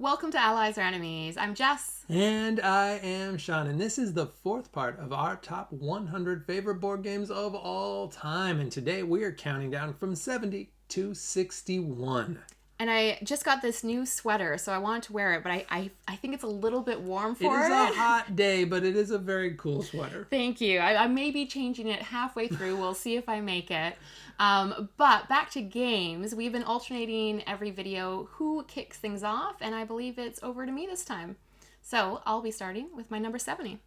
Welcome to Allies or Enemies. I'm Jess. And I am Shawn, and this is the fourth part of our top 100 favorite board games of all time. And today we are counting down from 70 to 61. And I just got this new sweater, so I wanted to wear it, but I think it's a little bit warm for it. It is a hot day, but it is a very cool sweater. Thank you. I may be changing it halfway through. We'll see if I make it. But back to games. We've been alternating every video who kicks things off, and I believe it's over to me this time. So I'll be starting with my number 70.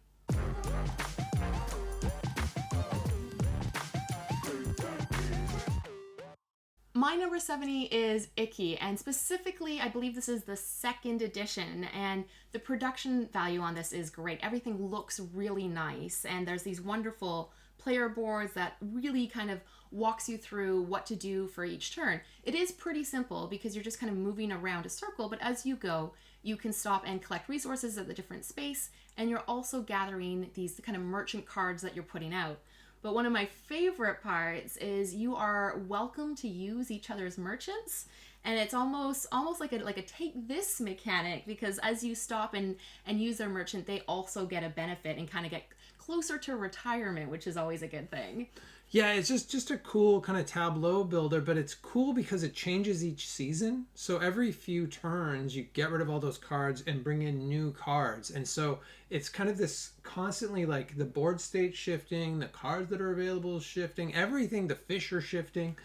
My number 70 is Icky, and specifically, I believe this is the second edition, and the production value on this is great. Everything looks really nice, and there's these wonderful player boards that really kind of walks you through what to do for each turn. It is pretty simple because you're just kind of moving around a circle, but as you go, you can stop and collect resources at the different space, and you're also gathering these kind of merchant cards that you're putting out. But one of my favorite parts is you are welcome to use each other's merchants, and it's almost like a take this mechanic, because as you stop and use their merchant, they also get a benefit and kind of get closer to retirement, which is always a good thing. Yeah, it's just a cool kind of tableau builder, but it's cool because it changes each season. So every few turns, you get rid of all those cards and bring in new cards. And so it's kind of this constantly, like, the board state shifting, the cards that are available shifting, everything, the fish are shifting.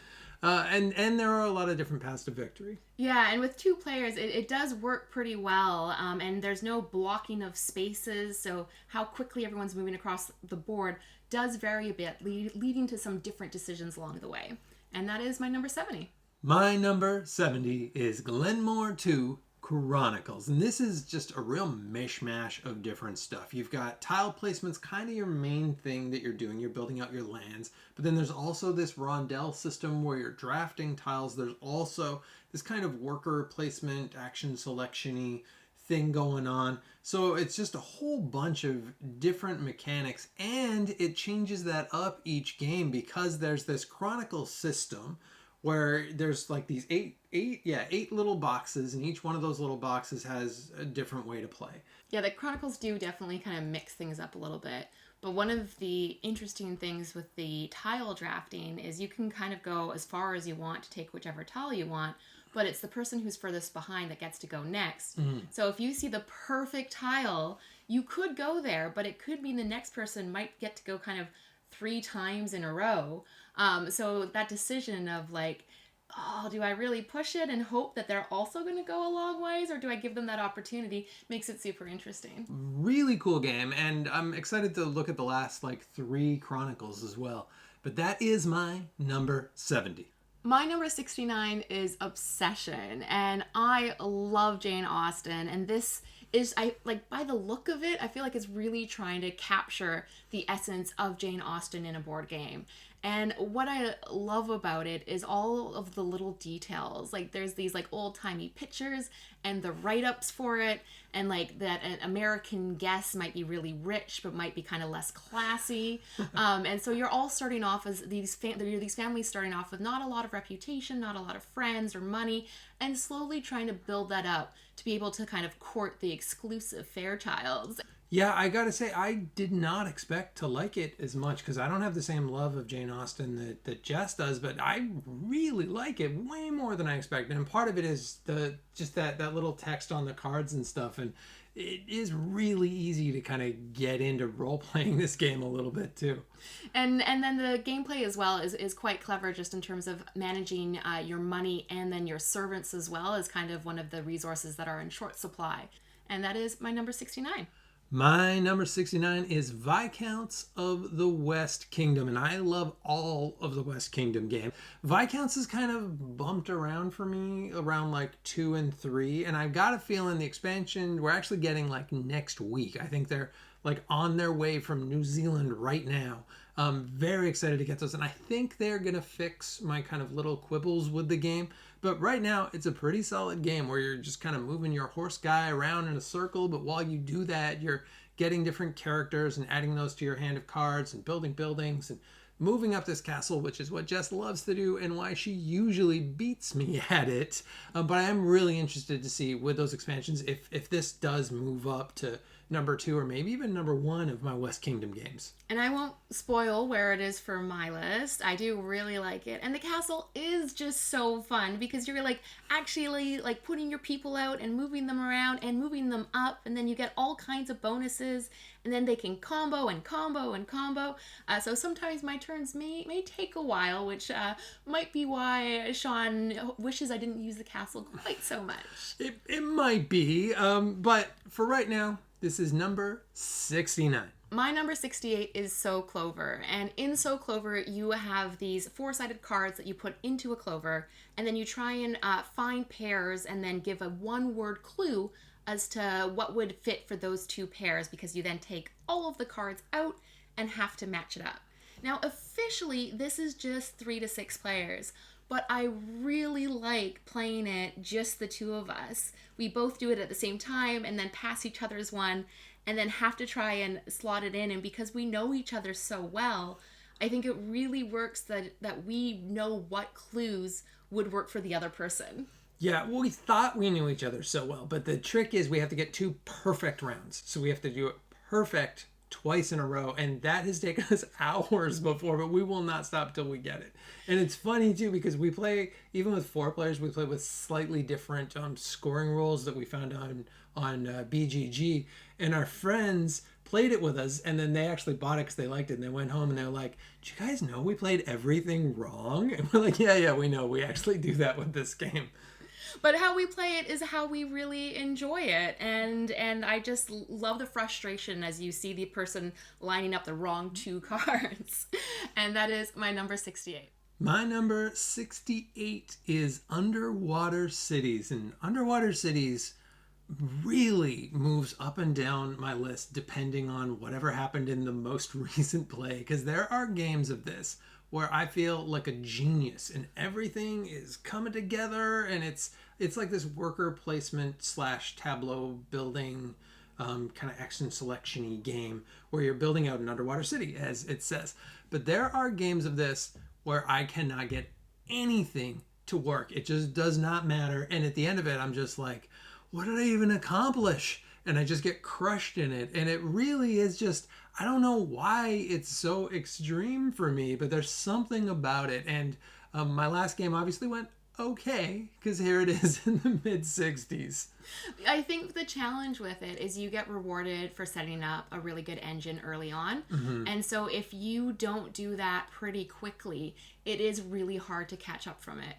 And there are a lot of different paths to victory. Yeah, and with two players, it does work pretty well. And there's no blocking of spaces, so how quickly everyone's moving across the board does vary a bit, leading to some different decisions along the way. And that is my number 70. My number 70 is Glenmore 2 Chronicles. And this is just a real mishmash of different stuff. You've got tile placements, kind of your main thing that you're doing. You're building out your lands. But then there's also this rondelle system where you're drafting tiles. There's also this kind of worker placement, action selection-y thing going on. So it's just a whole bunch of different mechanics, and it changes that up each game because there's this chronicle system where there's like these eight little boxes, and each one of those little boxes has a different way to play. Yeah, the Chronicles do definitely kind of mix things up a little bit. But one of the interesting things with the tile drafting is you can kind of go as far as you want to take whichever tile you want, but it's the person who's furthest behind that gets to go next. Mm-hmm. So if you see the perfect tile, you could go there, but it could mean the next person might get to go kind of 3 times in a row. So that decision of like, oh, do I really push it and hope that they're also going to go a long ways, or do I give them that opportunity, makes it super interesting. Really cool game, and I'm excited to look at the last 3 Chronicles as well. But that is my number 70. My number 69 is Obsession, and I love Jane Austen, and this is, by the look of it, I feel like it's really trying to capture the essence of Jane Austen in a board game. And what I love about it is all of the little details. Like, there's these old-timey pictures and the write-ups for it, and that an American guest might be really rich but might be kind of less classy. And so you're all starting off as these families starting off with not a lot of reputation, not a lot of friends or money, and slowly trying to build that up to be able to kind of court the exclusive Fairchilds. Yeah, I gotta say, I did not expect to like it as much because I don't have the same love of Jane Austen that Jess does, but I really like it way more than I expected. And part of it is that little text on the cards and stuff, and it is really easy to kind of get into role-playing this game a little bit too. And then the gameplay as well is quite clever, just in terms of managing your money, and then your servants as well as kind of one of the resources that are in short supply. And that is my number 69. My number 69 is Viscounts of the West Kingdom, and I love all of the West Kingdom games. Viscounts is kind of bumped around for me around 2 and 3, and I've got a feeling the expansion we're actually getting next week. I think they're on their way from New Zealand right now. I'm very excited to get those, and I think they're going to fix my kind of little quibbles with the game. But right now, it's a pretty solid game where you're just kind of moving your horse guy around in a circle, but while you do that, you're getting different characters and adding those to your hand of cards and building buildings. And moving up this castle, which is what Jess loves to do and why she usually beats me at it. But I am really interested to see with those expansions if this does move up to number 2 or maybe even number 1 of my West Kingdom games. And I won't spoil where it is for my list. I do really like it. And the castle is just so fun because you're like actually like putting your people out and moving them around and moving them up. And then you get all kinds of bonuses. And then they can combo and combo and combo. So sometimes my turns may take a while, which might be why Shawn wishes I didn't use the castle quite so much. It might be. But for right now, this is number 69. My number 68 is So Clover. And in So Clover, you have these 4-sided cards that you put into a clover. And then you try and find pairs and then give a one-word clue as to what would fit for those 2 pairs, because you then take all of the cards out and have to match it up. Now, officially, this is just 3 to 6 players, but I really like playing it just the 2 of us. We both do it at the same time and then pass each other's one and then have to try and slot it in. And because we know each other so well, I think it really works that we know what clues would work for the other person. Yeah, well, we thought we knew each other so well, but the trick is we have to get 2 perfect rounds. So we have to do it perfect twice in a row, and that has taken us hours before, but we will not stop till we get it. And it's funny too because we play, even with 4 players, we play with slightly different scoring rules that we found on BGG, and our friends played it with us, and then they actually bought it because they liked it, and they went home and they were like, "Did you guys know we played everything wrong?" And we're like, yeah, we know. We actually do that with this game. But how we play it is how we really enjoy it. And I just love the frustration as you see the person lining up the wrong 2 cards. And that is my number 68. My number 68 is Underwater Cities. And Underwater Cities really moves up and down my list depending on whatever happened in the most recent play. Because there are games of this where I feel like a genius and everything is coming together, and it's like this worker placement / tableau building kind of action selection-y game where you're building out an underwater city, as it says. But there are games of this where I cannot get anything to work. It just does not matter. And at the end of it, I'm just like, what did I even accomplish? And I just get crushed in it. And it really is just, I don't know why it's so extreme for me, but there's something about it. And my last game obviously went okay, because here it is in the mid-60s. I think the challenge with it is you get rewarded for setting up a really good engine early on. Mm-hmm. And so if you don't do that pretty quickly, it is really hard to catch up from it.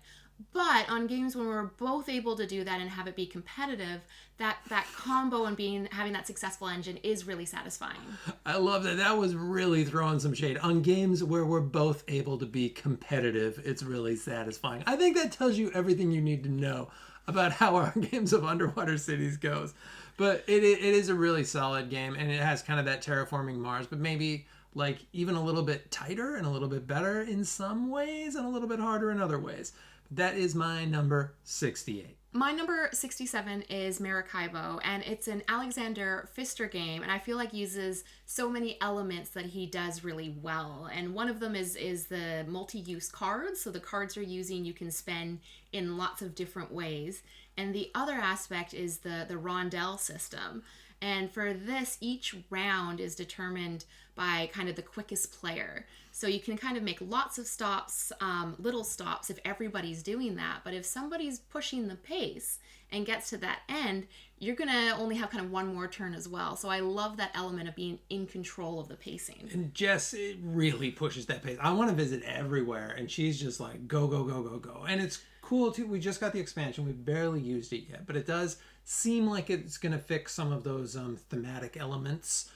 But on games when we're both able to do that and have it be competitive, that combo and having that successful engine is really satisfying. I love that. That was really throwing some shade. On games where we're both able to be competitive, it's really satisfying. I think that tells you everything you need to know about how our games of Underwater Cities goes. But it is a really solid game, and it has kind of that terraforming Mars, but maybe like even a little bit tighter and a little bit better in some ways and a little bit harder in other ways. That is my number 68. My number 67 is Maracaibo, and it's an Alexander Pfister game, and I feel like uses so many elements that he does really well. And one of them is the multi-use cards, so the cards you're using you can spend in lots of different ways. And the other aspect is the rondelle system. And for this, each round is determined by kind of the quickest player. So you can kind of make lots of stops, little stops if everybody's doing that. But if somebody's pushing the pace and gets to that end, you're going to only have kind of one more turn as well. So I love that element of being in control of the pacing. And Jess, it really pushes that pace. I want to visit everywhere, and she's just like, go, go, go, go, go. And it's cool, too. We just got the expansion. We've barely used it yet, but it does seem like it's going to fix some of those thematic elements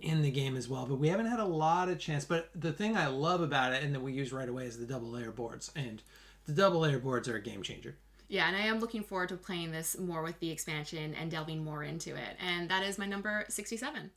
in the game as well. But we haven't had a lot of chance. But the thing I love about it, and that we use right away, is the double layer boards. And the double layer boards are a game changer. Yeah, and I am looking forward to playing this more with the expansion and delving more into it. And that is my number 67.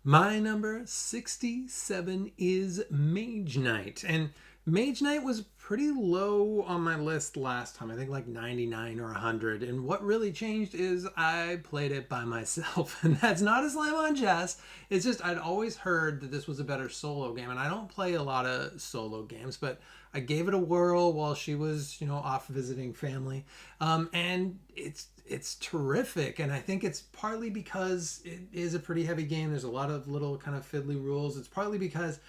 My number 67 is Mage Knight. And Mage Knight was pretty low on my list last time. I think like 99 or 100. And what really changed is I played it by myself. And that's not a slam on Jess. It's just I'd always heard that this was a better solo game. And I don't play a lot of solo games, but I gave it a whirl while she was, off visiting family. And it's terrific. And I think it's partly because it is a pretty heavy game. There's a lot of little kind of fiddly rules. It's partly because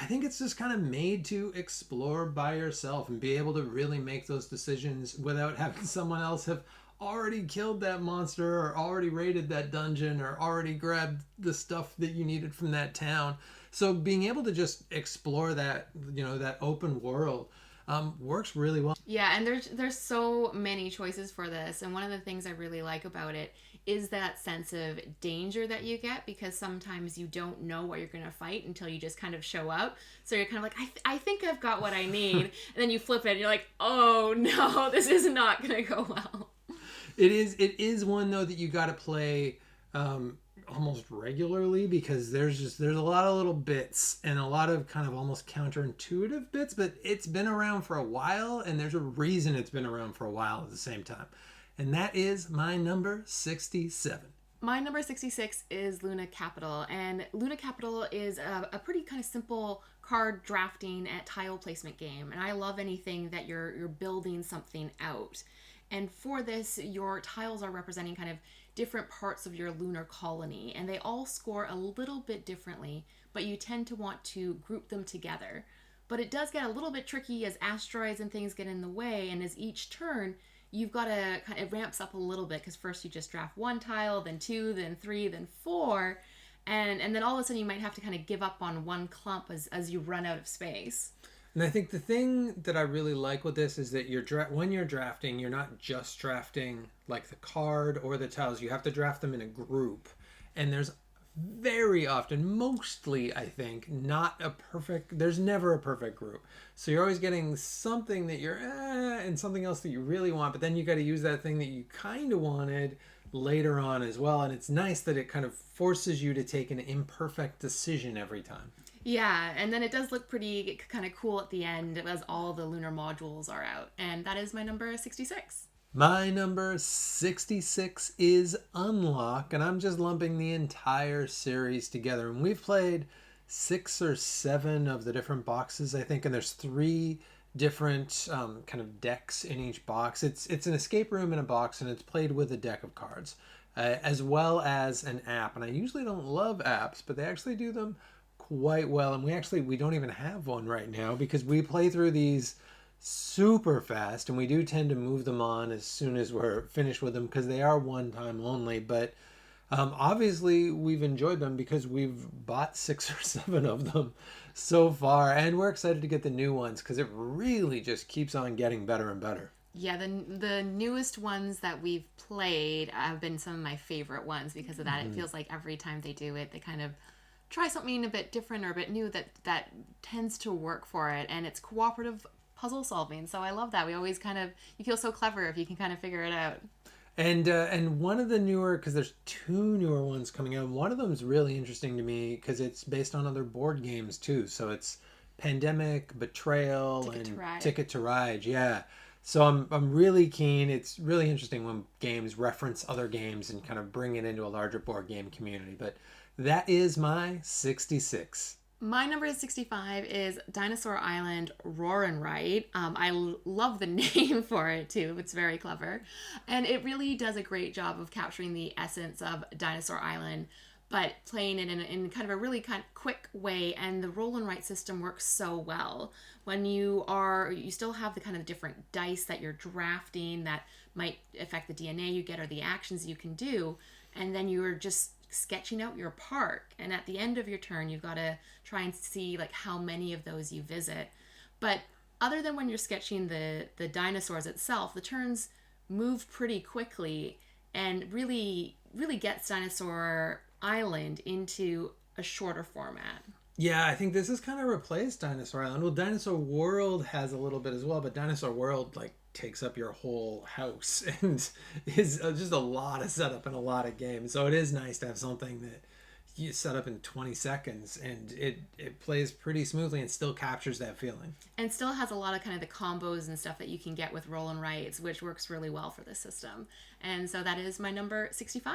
I think it's just kind of made to explore by yourself and be able to really make those decisions without having someone else have already killed that monster or already raided that dungeon or already grabbed the stuff that you needed from that town. So being able to just explore that, that open world works really well. Yeah, and there's so many choices for this, and one of the things I really like about it is that sense of danger that you get, because sometimes you don't know what you're going to fight until you just kind of show up. So you're kind of like, I think I've got what I need. And then you flip it and you're like, oh no, this is not going to go well. It is one though that you got to play almost regularly, because there's a lot of little bits and a lot of kind of almost counterintuitive bits, but it's been around for a while, and there's a reason it's been around for a while at the same time. And that is my number 67. My number 66 is Luna Capital, and Luna Capital is a pretty kind of simple card drafting and tile placement game, and I love anything that you're building something out. And for this, your tiles are representing kind of different parts of your lunar colony, and they all score a little bit differently, but you tend to want to group them together. But it does get a little bit tricky as asteroids and things get in the way, and as each turn, you've got to kind of, it ramps up a little bit, because first you just draft one tile, then two, then three, then four, and then all of a sudden you might have to kind of give up on one clump as you run out of space. And I think the thing that I really like with this is that when you're drafting, you're not just drafting like the card or the tiles. You have to draft them in a group. And there's very often, mostly I think, there's never a perfect group. So you're always getting something that you're and something else that you really want, but then you got to use that thing that you kind of wanted later on as well. And it's nice that it kind of forces you to take an imperfect decision every time. Yeah, and then it does look pretty kind of cool at the end as all the lunar modules are out. And that is my number 66. My number 66 is Unlock, and I'm just lumping the entire series together. And we've played 6 or 7 of the different boxes, I think, and there's 3 different kind of decks in each box. It's an escape room in a box, and it's played with a deck of cards, as well as an app. And I usually don't love apps, but they actually do them quite well. And we don't even have one right now, because we play through these super fast, and we do tend to move them on as soon as we're finished with them, because they are one time only. But obviously we've enjoyed them because we've bought 6 or 7 of them so far, and we're excited to get the new ones because it really just keeps on getting better and better. Yeah, the newest ones that we've played have been some of my favorite ones because of that. It feels like every time they do it, they kind of try something a bit different or a bit new that tends to work for it, and it's cooperative puzzle solving. So I love that. We always you feel so clever if you can kind of figure it out. And one of the newer, because there's 2 newer ones coming out. One of them is really interesting to me because it's based on other board games too. So it's Pandemic, Betrayal, Ticket to Ride. Yeah. So I'm really keen. It's really interesting when games reference other games and kind of bring it into a larger board game community. But that is my 66. My number 65 is Dinosaur Island Roar and Write. I love the name for it too. It's very clever. And it really does a great job of capturing the essence of Dinosaur Island, but playing it in kind of a really kind of quick way. And the roll and write system works so well. When you still have the kind of different dice that you're drafting that might affect the DNA you get or the actions you can do. And then you're just sketching out your park, and at the end of your turn you've got to try and see like how many of those you visit. But other than when you're sketching the dinosaurs itself, the turns move pretty quickly and really gets Dinosaur Island into a shorter format. Yeah, I think this has kind of replaced Dinosaur Island. Well, Dinosaur World has a little bit as well, but Dinosaur World takes up your whole house and is just a lot of setup and a lot of games. So it is nice to have something that you set up in 20 seconds, and it plays pretty smoothly and still captures that feeling. And still has a lot of kind of the combos and stuff that you can get with roll and writes, which works really well for this system. And so that is my number 65.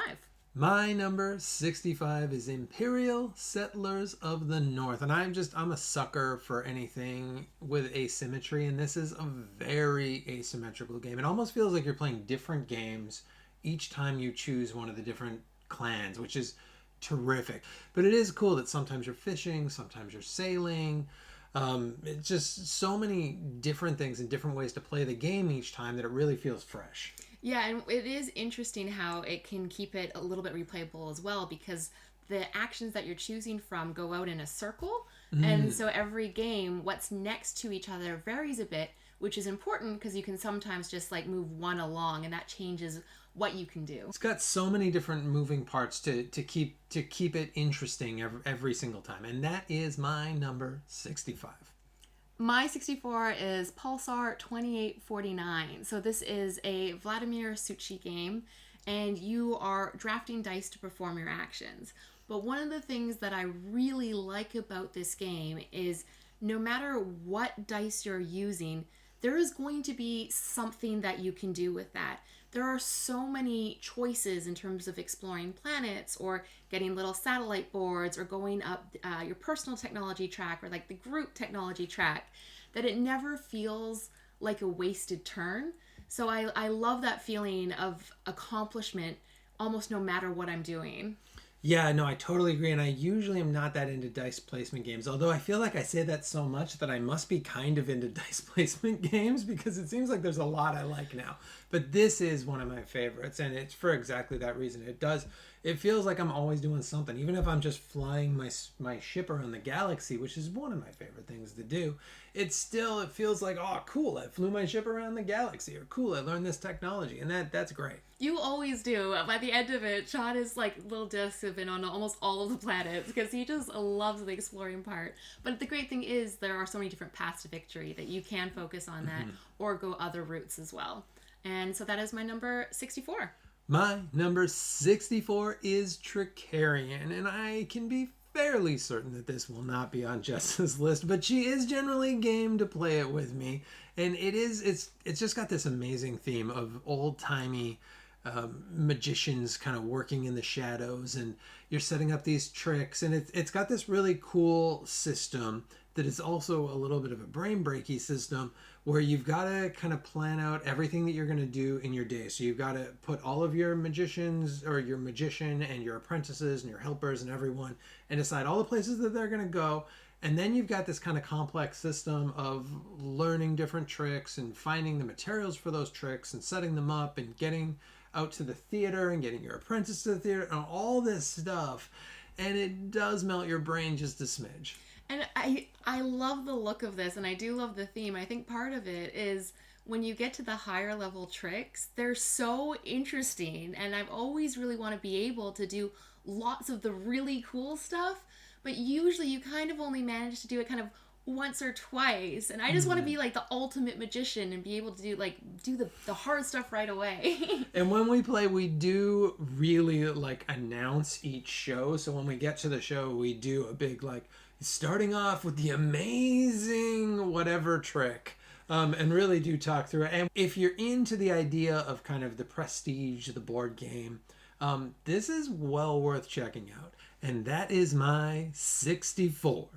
My number 65 is Imperial Settlers of the North. And I'm a sucker for anything with asymmetry. And this is a very asymmetrical game. It almost feels like you're playing different games each time you choose one of the different clans, which is terrific. But it is cool that sometimes you're fishing, sometimes you're sailing. It's just so many different things and different ways to play the game each time that it really feels fresh. Yeah, and it is interesting how it can keep it a little bit replayable as well, because the actions that you're choosing from go out in a circle. And so every game, what's next to each other varies a bit, which is important because you can sometimes just like move one along and that changes what you can do. It's got so many different moving parts to keep it interesting every single time. And that is my number 65. My 64 is Pulsar 2849. So this is a Vladimir Suchy game, and you are drafting dice to perform your actions. But one of the things that I really like about this game is no matter what dice you're using, there is going to be something that you can do with that. There are so many choices in terms of exploring planets or getting little satellite boards or going up your personal technology track or like the group technology track, that it never feels like a wasted turn. So I love that feeling of accomplishment almost no matter what I'm doing. Yeah, no, I totally agree. And I usually am not that into dice placement games, although I feel like I say that so much that I must be kind of into dice placement games because it seems like there's a lot I like now. But this is one of my favorites, and it's for exactly that reason. It feels like I'm always doing something, even if I'm just flying my ship around the galaxy, which is one of my favorite things to do. It feels like, oh, cool, I flew my ship around the galaxy, or cool, I learned this technology, and that's great. You always do. By the end of it, Shawn is like little discs have been on almost all of the planets because he just loves the exploring part. But the great thing is there are so many different paths to victory that you can focus on that or go other routes as well. And so that is my number 64. My number 64 is Tricarian, and I can be fairly certain that this will not be on Jess's list, but she is generally game to play it with me. And it's just got this amazing theme of old-timey magicians kind of working in the shadows, and you're setting up these tricks, and it's got this really cool system that is also a little bit of a brain breaky system where you've got to kind of plan out everything that you're going to do in your day. So you've got to put all of your magicians or your magician and your apprentices and your helpers and everyone and decide all the places that they're going to go. And then you've got this kind of complex system of learning different tricks and finding the materials for those tricks and setting them up and getting out to the theater and getting your apprentice to the theater and all this stuff. And it does melt your brain just a smidge. And I love the look of this, and I do love the theme. I think part of it is when you get to the higher level tricks, they're so interesting, and I've always really want to be able to do lots of the really cool stuff, but usually you kind of only manage to do it kind of once or twice, and I just want to be like the ultimate magician and be able to do the hard stuff right away. And when we play, we do really like announce each show. So when we get to the show, we do a big like starting off with the amazing whatever trick, and really do talk through it. And if you're into the idea of kind of the prestige, the board game, this is well worth checking out. And that is my 64.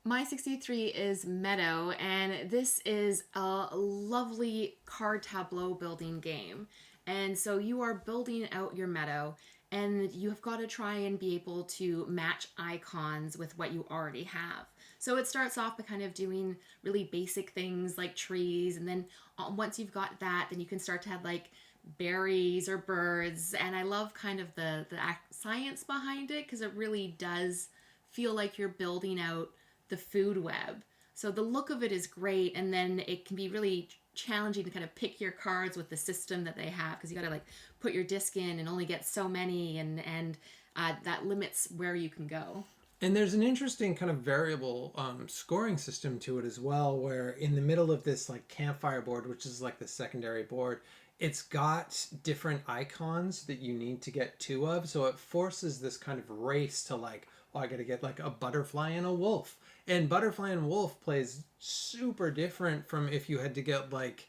My 63 is Meadow, and this is a lovely card tableau building game. And so you are building out your meadow, and you have got to try and be able to match icons with what you already have. So it starts off by kind of doing really basic things like trees, and then once you've got that, then you can start to have like berries or birds. And I love kind of the science behind it because it really does feel like you're building out the food web. So the look of it is great, and then it can be really challenging to kind of pick your cards with the system that they have because you got to like put your disc in and only get so many, and that limits where you can go. And there's an interesting kind of variable scoring system to it as well, where in the middle of this like campfire board, which is like the secondary board, it's got different icons that you need to get two of, so it forces this kind of race to like, oh, I gotta get like a butterfly and a wolf. And butterfly and wolf plays super different from if you had to get like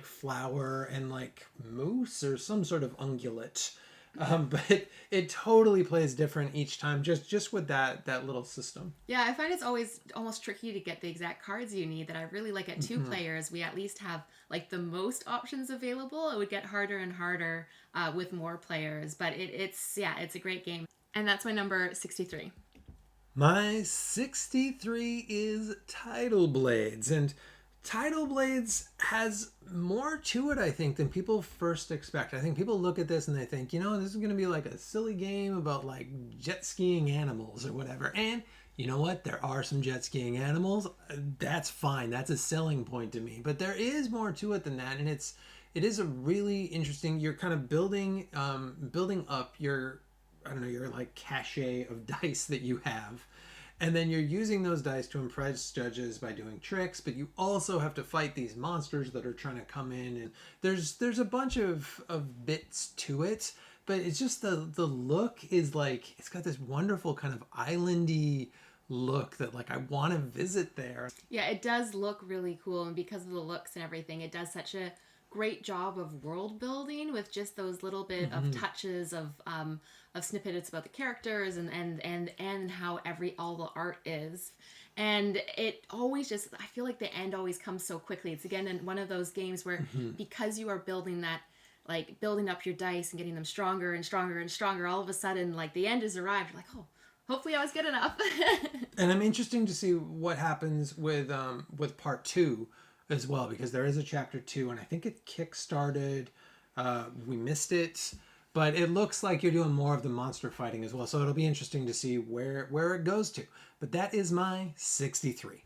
flower and like moose or some sort of ungulate. But it totally plays different each time, just with that little system. Yeah, I find it's always almost tricky to get the exact cards you need. That I really like at two players, we at least have like the most options available. It would get harder and harder with more players, but it's yeah, it's a great game. And that's my number 63. My 63 is Tidal Blades, and Tidal Blades has more to it, I think, than people first expect. I think people look at this and they think, this is going to be like a silly game about like jet skiing animals or whatever. And you know what? There are some jet skiing animals. That's fine. That's a selling point to me. But there is more to it than that, and it is a really interesting. You're kind of building up your, I don't know, your like cachet of dice that you have. And then you're using those dice to impress judges by doing tricks, but you also have to fight these monsters that are trying to come in. And there's a bunch of bits to it, but it's just the look is like, it's got this wonderful kind of islandy look that like I want to visit there. Yeah, it does look really cool, and because of the looks and everything, it does such a great job of world building with just those little bit of touches of snippets about the characters and how all the art is. And it always just, I feel like the end always comes so quickly. It's again in one of those games where because you are building that, like building up your dice and getting them stronger and stronger and stronger, all of a sudden like the end has arrived. You're like, oh, hopefully I was good enough. And I'm interested to see what happens with part 2 as well, because there is a chapter 2 and I think it kickstarted. We missed it, but it looks like you're doing more of the monster fighting as well, so it'll be interesting to see where it goes to. But that is my 63.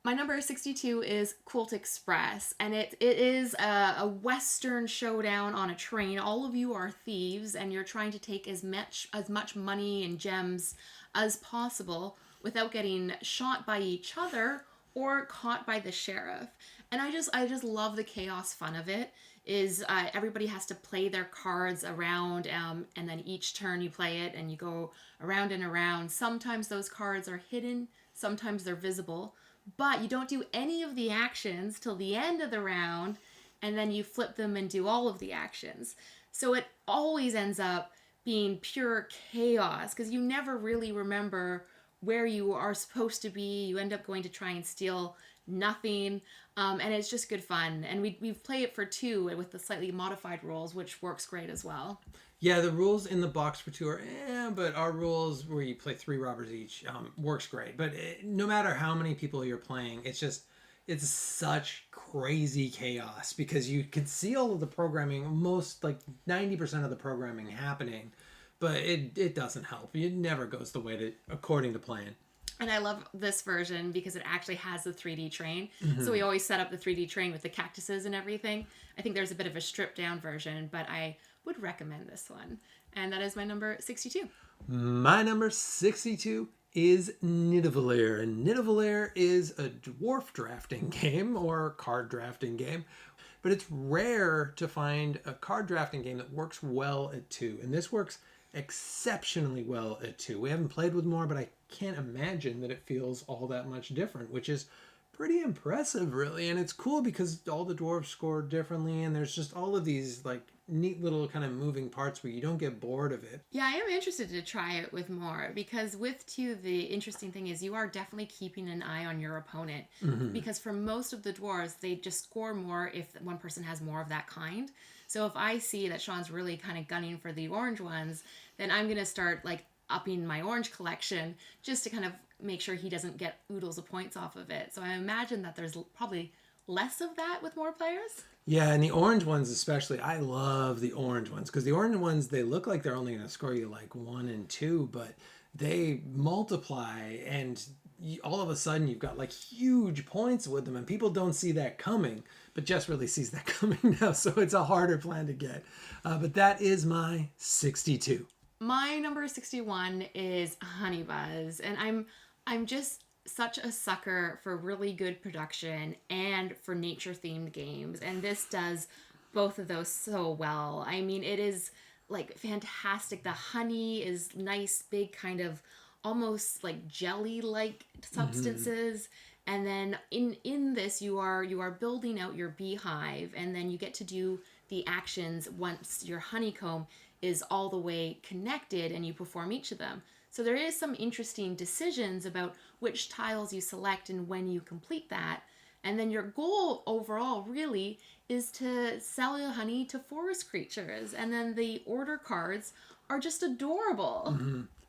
My number 62 is Quilt Express, and it is a Western showdown on a train. All of you are thieves, and you're trying to take as much money and gems as possible without getting shot by each other or caught by the sheriff. And I just love the chaos fun of it. Is everybody has to play their cards around, and then each turn you play it and you go around and around. Sometimes those cards are hidden, sometimes they're visible, but you don't do any of the actions till the end of the round, and then you flip them and do all of the actions. So it always ends up being pure chaos because you never really remember where you are supposed to be. You end up going to try and steal nothing, and it's just good fun. And we've played it for 2 with the slightly modified rules, which works great as well. Yeah, the rules in the box for 2 are but our rules where you play 3 robbers each works great. But no matter how many people you're playing, it's such crazy chaos because you can see all of the programming, most like 90% of the programming happening, but it doesn't help. It never goes the way according to plan. And I love this version because it actually has the 3D train. So we always set up the 3D train with the cactuses and everything. I think there's a bit of a stripped down version, but I would recommend this one. And that is my number 62. My number 62 is Nidavellir. And Nidavellir is a dwarf drafting game or card drafting game. But it's rare to find a card drafting game that works well at 2. And this works exceptionally well at 2. We haven't played with more, but I can't imagine that it feels all that much different, which is pretty impressive, really. And it's cool because all the dwarves score differently, and there's just all of these like neat little kind of moving parts where you don't get bored of it. Yeah, I am interested to try it with more because with 2, the interesting thing is you are definitely keeping an eye on your opponent because for most of the dwarves, they just score more if one person has more of that kind. So if I see that Shawn's really kind of gunning for the orange ones, then I'm going to start like upping my orange collection just to kind of make sure he doesn't get oodles of points off of it. So I imagine that there's probably less of that with more players. Yeah, and the orange ones especially, I love the orange ones because the orange ones, they look like they're only going to score you like 1 and 2, but they multiply and all of a sudden you've got like huge points with them, and people don't see that coming, but Jess really sees that coming now, so it's a harder plan to get. But that is my 62. My number 61 is Honey Buzz, and I'm just such a sucker for really good production and for nature themed games, and this does both of those so well. I mean, it is like fantastic. The honey is nice, big kind of almost like jelly like substances. And then in this you are building out your beehive, and then you get to do the actions once your honeycomb is all the way connected and you perform each of them. So there is some interesting decisions about which tiles you select and when you complete that. And then your goal overall really is to sell your honey to forest creatures. And then the order cards are just adorable.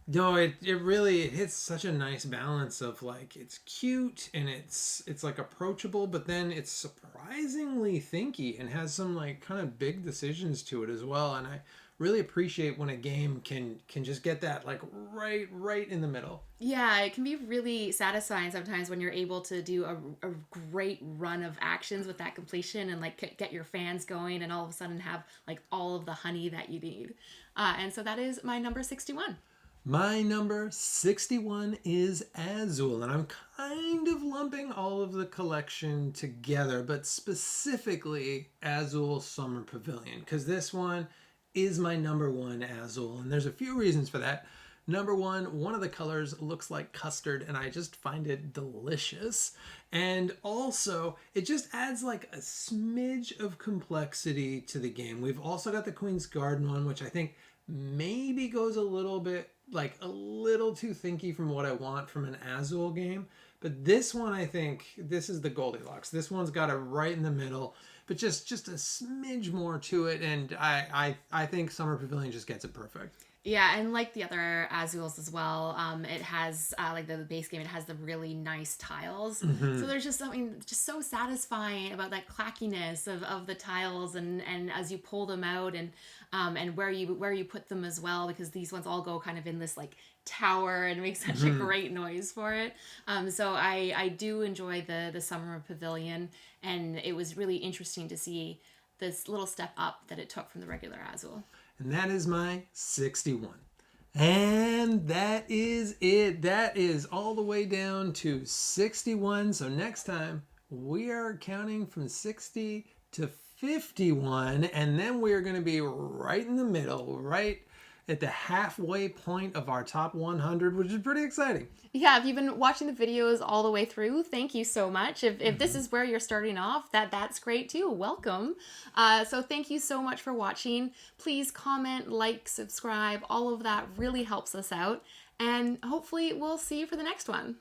No, it really hits such a nice balance of like it's cute and it's like approachable, but then it's surprisingly thinky and has some like kind of big decisions to it as well. And I really appreciate when a game can just get that like right in the middle. Yeah, it can be really satisfying sometimes when you're able to do a great run of actions with that completion and like get your fans going and all of a sudden have like all of the honey that you need. And so that is my number 61. My number 61 is Azul, and I'm kind of lumping all of the collection together, but specifically Azul Summer Pavilion, because this one is my number one Azul, and there's a few reasons for that. Number one of the colors looks like custard, and I just find it delicious. And also, it just adds like a smidge of complexity to the game. We've also got the Queen's Garden one, which I think maybe goes a little bit like a little too thinky from what I want from an Azul game. But this one, I think this is the Goldilocks. This one's got it right in the middle, but just a smidge more to it. And I think Summer Pavilion just gets it perfect. Yeah, and like the other Azules as well, it has like the base game. It has the really nice tiles. So there's just something just so satisfying about that clackiness of the tiles, and as you pull them out, and where you put them as well, because these ones all go kind of in this like tower and make such a great noise for it. So I do enjoy the Summer Pavilion, and it was really interesting to see this little step up that it took from the regular Azul. And that is my 61. And that is it. That is all the way down to 61. So next time we are counting from 60 to 51. And then we're going to be right in the middle, right at the halfway point of our top 100, which is pretty exciting. Yeah, if you've been watching the videos all the way through, thank you so much. If this is where you're starting off, that's great too. Welcome. So thank you so much for watching. Please comment, like, subscribe. All of that really helps us out. And hopefully we'll see you for the next one.